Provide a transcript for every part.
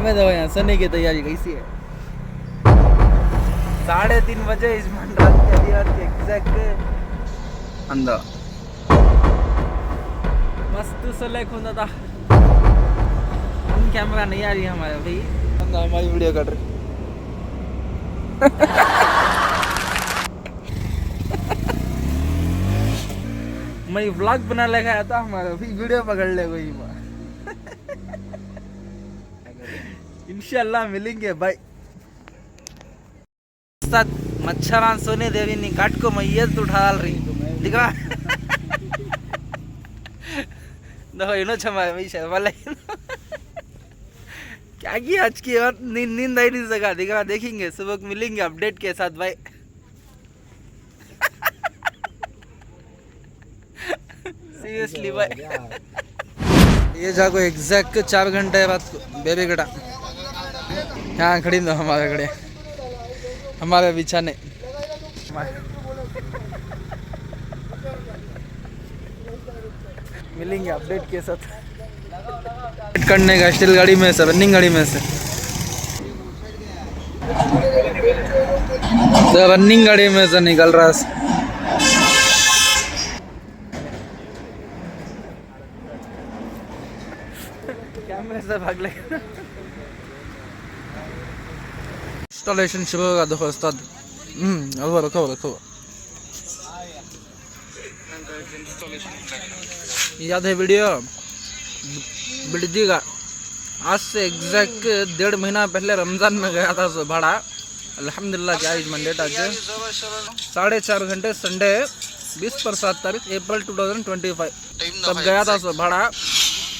हमें दो यहाँ सोने की तैयारी कैसी है। 3:30 बजे इजमान रात के एग्जैक्ट अंदर मस्त सोले खुदा था। कैमरा नहीं आ रही हमारे भाई, हमारी वीडियो कट रही। मैं व्लॉग बना लगा था हमारा भी, वीडियो पकड़ ले कोई। इंशाल्लाह मिलेंगे भाई। साथ मच्छरान सोने देवी ने काट को मैयत उठा रही दिखा। देखो इनो छमा भाई वाले क्या की आज की और नींद आई नहीं सका। दिखा देखेंगे सुबह मिलेंगे अपडेट के साथ भाई। सीरियसली भाई ये जाको एग्जैक्ट 4 घंटे बाद बेबी कटा यहाँ खड़ी दो हमारे खड़े हमारे बिछाने। मिलेंगे अपडेट के साथ। करने का स्टील गाड़ी में से रनिंग गाड़ी में से रनिंग गाड़ी में से निकल रहा है। कैमरे से भाग ले। इंस्टॉलेशन शुरू होगा। देखो उस्ताद अलवा रखो रखो। याद है वीडियो बिल्डी का? आज से एग्जैक्ट 1.5 महीना पहले रमजान में गया था सो भाड़ा। अल्हम्दुलिल्लाह क्या आज मंडे आज 4.5 घंटे संडे 20/7 तारीख अप्रैल 2025 तब गया था सो भाड़ा।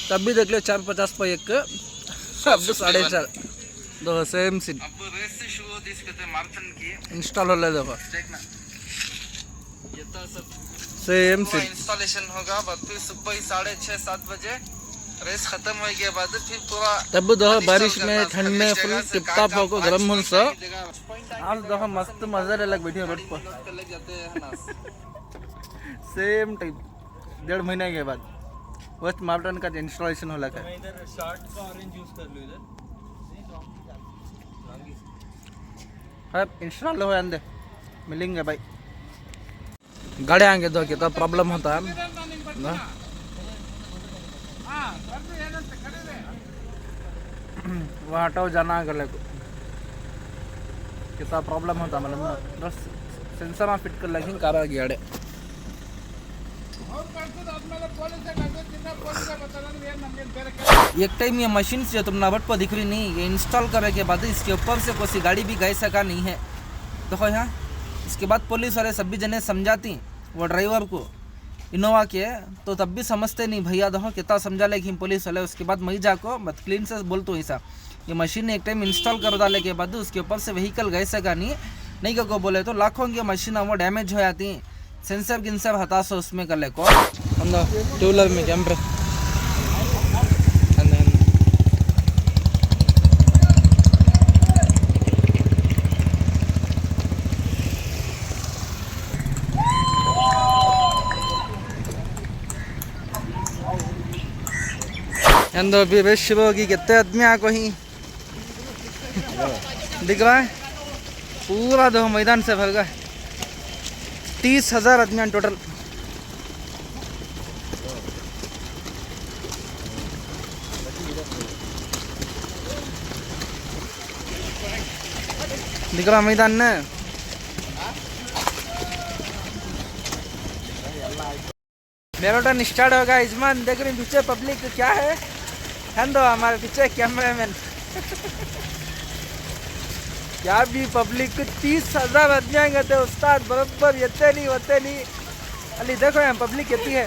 तब भी देख लो 450 पर एक अब 4.5 दो सेम सीन इंस्टॉल हो ले। देखो सेम सीन इंस्टॉलेशन होगा फिर सुबह 6:30-7 बजे रेस खत्म हो के बाद फिर पूरा तब दो बारिश में ठंड में फुल टिप-टॉप होको गरम होन सा आज देखो मस्त मजा ले लग बैठी बेड पर सेम टाइप 1.5 महीने के बाद वेस्ट मार्टन का इंस्टॉलेशन होला का। इधर शॉर्ट का ऑरेंज यूज कर लो इधर है इंस्टॉल हो अंदर मिलेंगे भाई। गाड़ी आएंगे दो कितना प्रॉब्लम होता है ना। वहाँ हटाओ जाना गले को कितना प्रॉब्लम होता मतलब बस सेंसर में फिट कर लगी कार आ गया। एक टाइम ये मशीन से तुम नाबट पर दिख रही नहीं, ये इंस्टॉल करने के बाद इसके ऊपर से कोई गाड़ी भी गई सका नहीं है। देखो यहाँ इसके बाद पुलिस वाले सभी जने समझाती वो ड्राइवर को इनोवा के तो तब भी समझते नहीं भैया। देखो कितना समझा लेकिन पुलिस वाले। उसके बाद मैं जाको मत क्लीन से बोलते हूँ ऐसा ये मशीन एक टाइम इंस्टॉल कर डाले के बाद उसके ऊपर से व्हीकल गए सका नहीं को बोले तो लाखों की मशीन वो डैमेज हो जाती। सेंसर गिंसर हता सो उसमें कर ले को टू व्हीलर में कैमरे अंदर भी बेश होगी। कितने आदमी आको ही दिख रहा है पूरा दो मैदान से भर गए 30,000 आदमी टोटल। दिख रहा मैदान ने। मैराथन स्टार्ट होगा। इजमान देख रही पीछे पब्लिक क्या है दो हमारे पीछे कैमरामैन क्या भी पब्लिक 30,000 आदमी आएंगे थे उस्ताद बराबर येते नहीं अली देखो यहाँ पब्लिक कितनी है।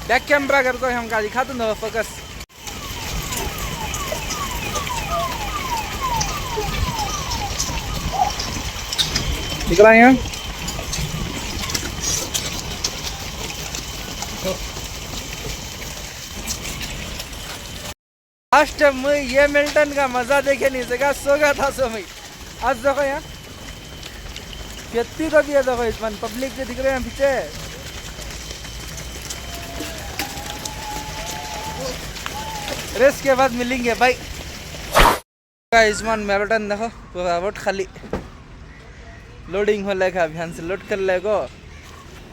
बैक कैमरा कर को हम का दिखा दूँ फोकस। दिख रहा है यहाँ लास्ट में ये मिल्टन का मजा देखे नहीं सका सो गया था सो मैं। आज देखो यहाँ कितनी को भी है देखो इसमें पब्लिक जो दिख रहे हैं पीछे। रेस के बाद मिलेंगे भाई। आयुष्मान मैराथन देखो पूरा रोड खाली लोडिंग हो लेगा अभियान से लोड कर लेगो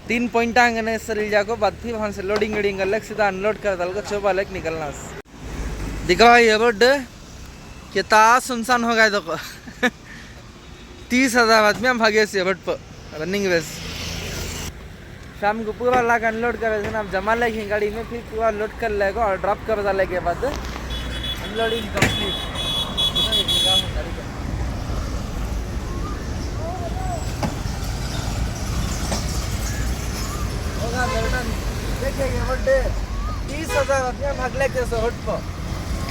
3 पॉइंट आंगने सरिल जाको बाद फिर वहाँ से लोडिंग वोडिंग कर ले सीधा अनलोड कर दल को चौबा लेक निकलना दिखा भाई ये रोड कितना सुनसान हो गया देखो 30,000 आदमी हम भागे से रोड पर रनिंग रेस शाम को पूरा लाख अनलोड करे थे ना जमा लेगी गाड़ी में फिर पूरा लोड कर लेगा और ड्रॉप कर डाले के बाद अनलोडिंग कंप्लीट होगा देखिए ये बर्थडे 30,000 आदमी भाग लेके रोड पर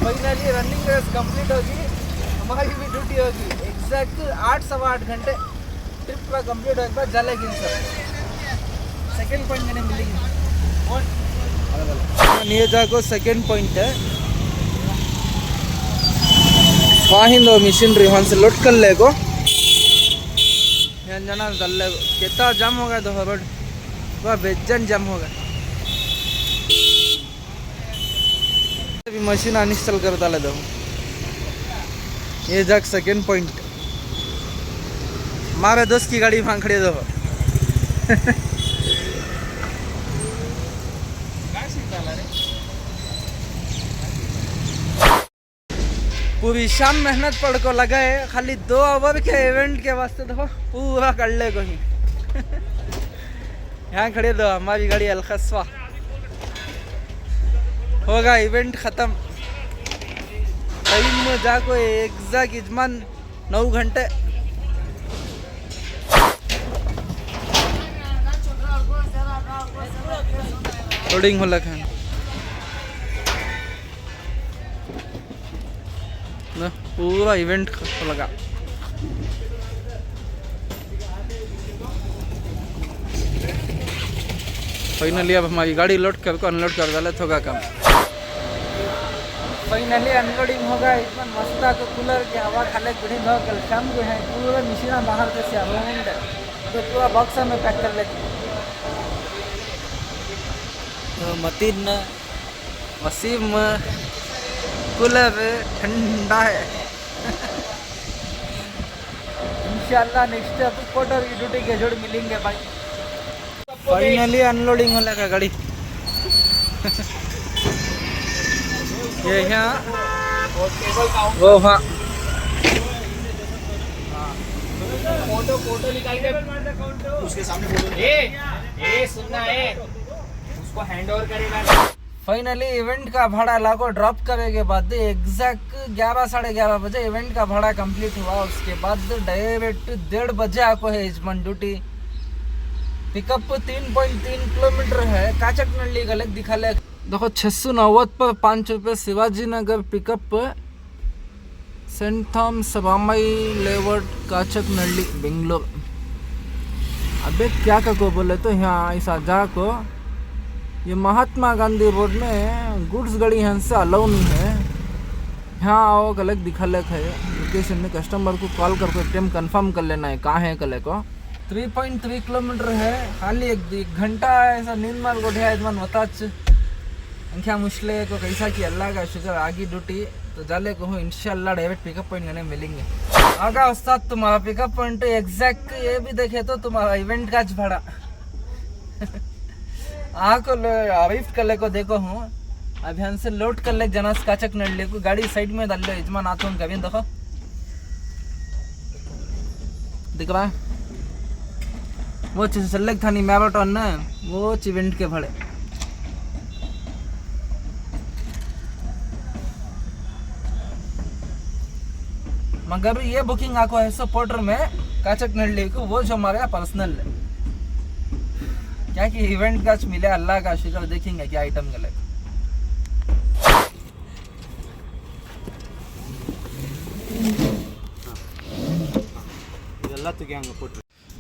फाइनली रनिंग रेस कंप्लीट होगी हमारी भी ड्यूटी होगी एग्जैक्ट 8-8.5 घंटे ट्रिप पूरा कंप्लीट होने के बाद जलेगी सर सेकेंड पॉइंट मैंने मिलेगी नियोजा को सेकेंड पॉइंट है वहीं दो मशीनरी वहाँ से लोड कर ले को जना डाल ले कितना जाम हो गया तो रोड वह बेजन जाम हो गया अभी मशीन अनइंस्टॉल कर डाले दो ये जाक सेकेंड पॉइंट हमारे दोस्त की गाड़ी वहाँ खड़ी दो पूरी शाम मेहनत पड़ को लगाए खाली 2 ओवर के इवेंट के वास्ते देखो पूरा कर ले को ही यहाँ खड़े दो हमारी गाड़ी अलखस्वा होगा इवेंट खत्म टाइम में जाको एग्जैक्ट इजमान 9 घंटे लोडिंग हो लगा ना पूरा इवेंट लगा फाइनली अब हमारी गाड़ी लोड कर अनलोड कर डाले होगा काम फाइनली अनलोडिंग होगा इसमें मस्ता को कूलर के हवा खाले गुड़ी धो कल शाम को है पूरा मशीना बाहर से अराउंड तो पूरा बॉक्स में पैक कर लेते तो मतीन वसीम कूलर ठंडा है इंशाल्लाह नेक्स्ट क्वार्टर की ड्यूटी के जोड़ मिलेंगे भाई फाइनली अनलोडिंग होने का गाड़ी ये यहाँ वो हाँ फोटो निकाल के उसके सामने फोटो सुनना है उसको हैंड ओवर करेगा फाइनली इवेंट का भाड़ा लागो ड्रॉप करे के बाद एग्जैक्ट 11-11:30 बजे इवेंट का भाड़ा कंप्लीट हुआ उसके बाद डायरेक्ट 1:30 बजे आपको है यजमान ड्यूटी पिकअप 3.3 किलोमीटर है काचक नल्ली गलत दिखा ले देखो 690 पर 5 रुपये Shivaji Nagar pickup saint Thomas रामाई लेवट काचक नल्ली बेंगलोर अबे क्या को बोले तो यहाँ ऐसा जा को ये महात्मा गांधी रोड में गुड्स गाड़ी यहाँ से अलाउ नहीं है यहाँ आओ गलत दिखा लेक है लोकेशन में कस्टमर को कॉल करके टाइम कंफर्म कर लेना है कहाँ है कल को 3.3 किलोमीटर है खाली एक घंटा ऐसा नींद मार को ढेर मन बताच अंख्या मुश्किल को कैसा कि अल्लाह का शुक्र आगे ड्यूटी तो जाले को इंशाल्लाह डायरेक्ट पिकअप पॉइंट करने मिलेंगे आगा उस्ताद तुम्हारा पिकअप पॉइंट एग्जैक्ट ये भी देखे तो तुम्हारा इवेंट का भाड़ा को अरीफ कर ले को देखो हूँ अभियान से लोड कर ले जनास काचक नडले को गाड़ी साइड में डाल लो यजमान आता हूँ कभी देखो दिख रहा है वो चल था नहीं मैराथन ना वो इवेंट के भाड़े मगर ये बुकिंग आपको है सो पोर्टर में काचक नडले को वो जो हमारे पर्सनल है क्या कि इवेंट का मिले अल्लाह का शुक्र देखेंगे क्या आइटम गलत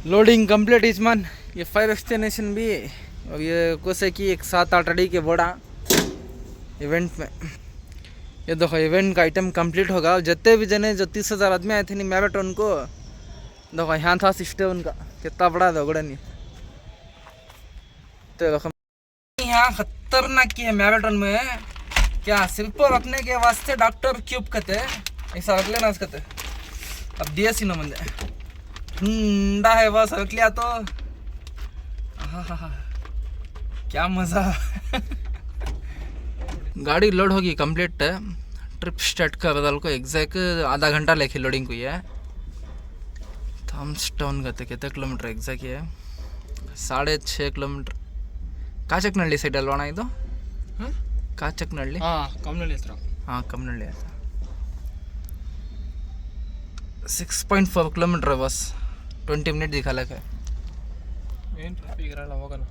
लोडिंग कंप्लीट इजमान ये फायर एक्सटेंशन भी और ये कोसे की एक 7-8 अड़ी के बोड़ा इवेंट में ये देखो इवेंट का आइटम कंप्लीट होगा और जितने भी जने जो 30,000 आदमी आए थे नहीं मैराथन को देखो यहाँ था सिस्टम उनका कितना बड़ा दोगड़ा नहीं तो यहाँ खतरनाक की है मैराथन में क्या सिर्फ रखने के वास्ते डॉक्टर क्यूब कहते ऐसा रख लेना इसका अब दिया सी ना म्हणजे ठंडा है बस रख लिया तो क्या मज़ा गाड़ी लोड होगी कंप्लीट ट्रिप स्टार्ट कर डाल को एग्जैक्ट आधा घंटा लेके लोडिंग हुई है थम्स टाउन गते कितने किलोमीटर एग्जैक्ट है 6.5 किलोमीटर ಕಾಚಕ್ನಹಳ್ಳಿ ಸೈಡ್ ಅಲ್ವಣ ಇದು ಕಾಚಕ್ನಹಳ್ಳಿ ಕಮ್ಮನಹಳ್ಳಿ ಹತ್ರ ಕಮ್ಮನಹಳ್ಳಿ ಹತ್ರ 6.4 किलोमीटर बस 20 मिनट दिखा लगा ಏನು ಟ್ರಾಫಿಕ್ ಇರಲ್ಲ ಹೋಗೋಣ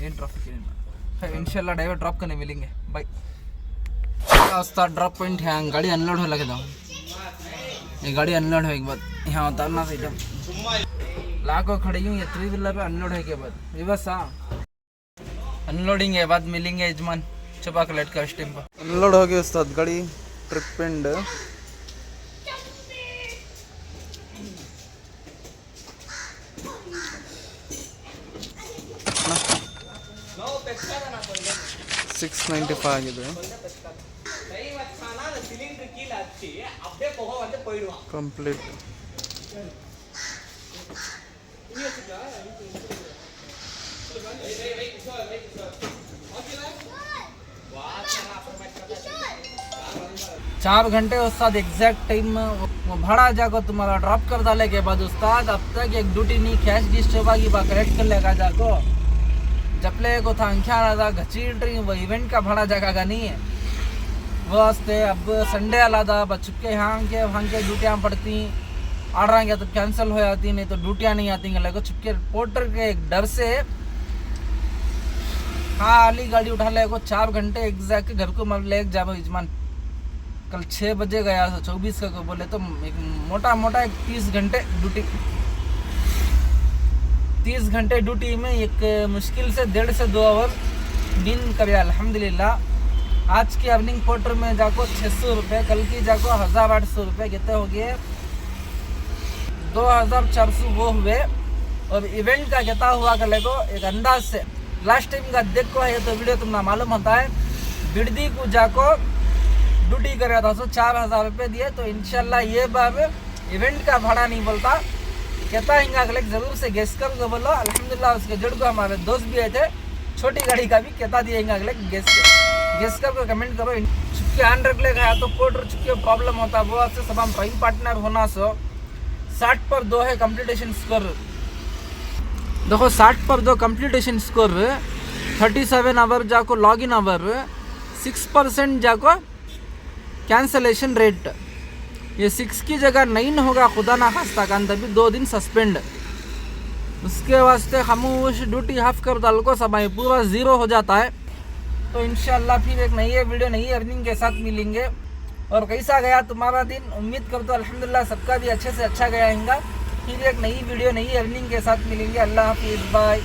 ಏನು ट्रैफिक है इंशाल्लाह ड्राइवर ड्रॉप करने मिलेंगे बाय रास्ता ड्रॉप पॉइंट है गाड़ी अनलोड हो लगे ये गाड़ी अनलोड होने के बाद यहाँ उतारना था लाखों खड़ी हूँ ये 3 व्हीलर पे अनलोड है के बाद बस अनलोडिंग के बाद मिलेंगे यजमान चपा के लेट कर स्टेम पर अनलोड हो गई उस्ताद गाड़ी ट्रिप एंड 695 ಆಗಿದೆ ಕಂಪ್ಲೀಟ್ चार घंटे उस्ताद एग्जैक्ट टाइम वो भाड़ा जाको तुम्हारा ड्रॉप कर डाले के बाद उस्ताद अब तक एक ड्यूटी नहीं कैश डिस्टर्ब आगी बा करेक्ट कर लेगा जाको जपले को था अंख्या रहा घचीट वो इवेंट का भाड़ा जगह का नहीं है वो वास्ते अब संडे अला था बस चुपके यहाँ के ड्यूटियाँ पड़ती आड़ रहा तो कैंसिल हो जाती नहीं तो ड्यूटियाँ नहीं आती लगो चुपके पोर्टर के एक डर से हाँ अली गाड़ी उठा ले को 4 घंटे एग्जैक्ट घर को मर ले जाओ यजमान कल 6 बजे गया था 24 का को बोले तो एक मोटा एक 30 घंटे ड्यूटी 30 घंटे ड्यूटी में एक मुश्किल से 1.5 से 2 आवर नींद करे अल्हम्दुलिल्लाह आज की अर्निंग पोर्टर में जाको 600 रुपये कल की जाको 1800 रुपये कितने हो गए 2400 वो हुए और इवेंट का कितना हुआ कर ले को एक अंदाज से लास्ट टाइम का देखो है तो वीडियो तुमने मालूम होता है बिरदी को जाको ड्यूटी कर रहा था सो 4000 रुपये दिए तो इंशाल्लाह ये बार इवेंट का भाड़ा नहीं बोलता कहता है जरूर से गेस कर को बोलो अल्हम्दुलिल्लाह उसके जड़ को हमारे दोस्त भी आए थे छोटी गाड़ी का भी कहता दिएगा अगले गेस कर को कमेंट करो चुपके आन रख ले गया तो पोर्टर चुपके प्रॉब्लम होता वो से सब हम ड्राइविंग पार्टनर होना सो 60 पर 2 है कंप्लीटेशन स्कोर देखो 60 पर 2 कंप्लीटेशन स्कोर 37 आवर जाको लॉग इन आवर 6% जाको कैंसलेशन रेट ये 6 की जगह 9 होगा खुदा ना खास्ता का तभी 2 दिन सस्पेंड उसके वास्ते खामोश ड्यूटी हाफ कर डाल को समय पूरा 0 हो जाता है तो इंशाल्लाह फिर एक नई वीडियो नई अर्निंग के साथ मिलेंगे और कैसा गया तुम्हारा दिन उम्मीद करता हूँ अल्हम्दुलिल्लाह सबका भी अच्छे से अच्छा गया होगा फिर एक नई वीडियो नई अर्निंग के साथ मिलेंगे अल्लाह हाफिज़ बाय।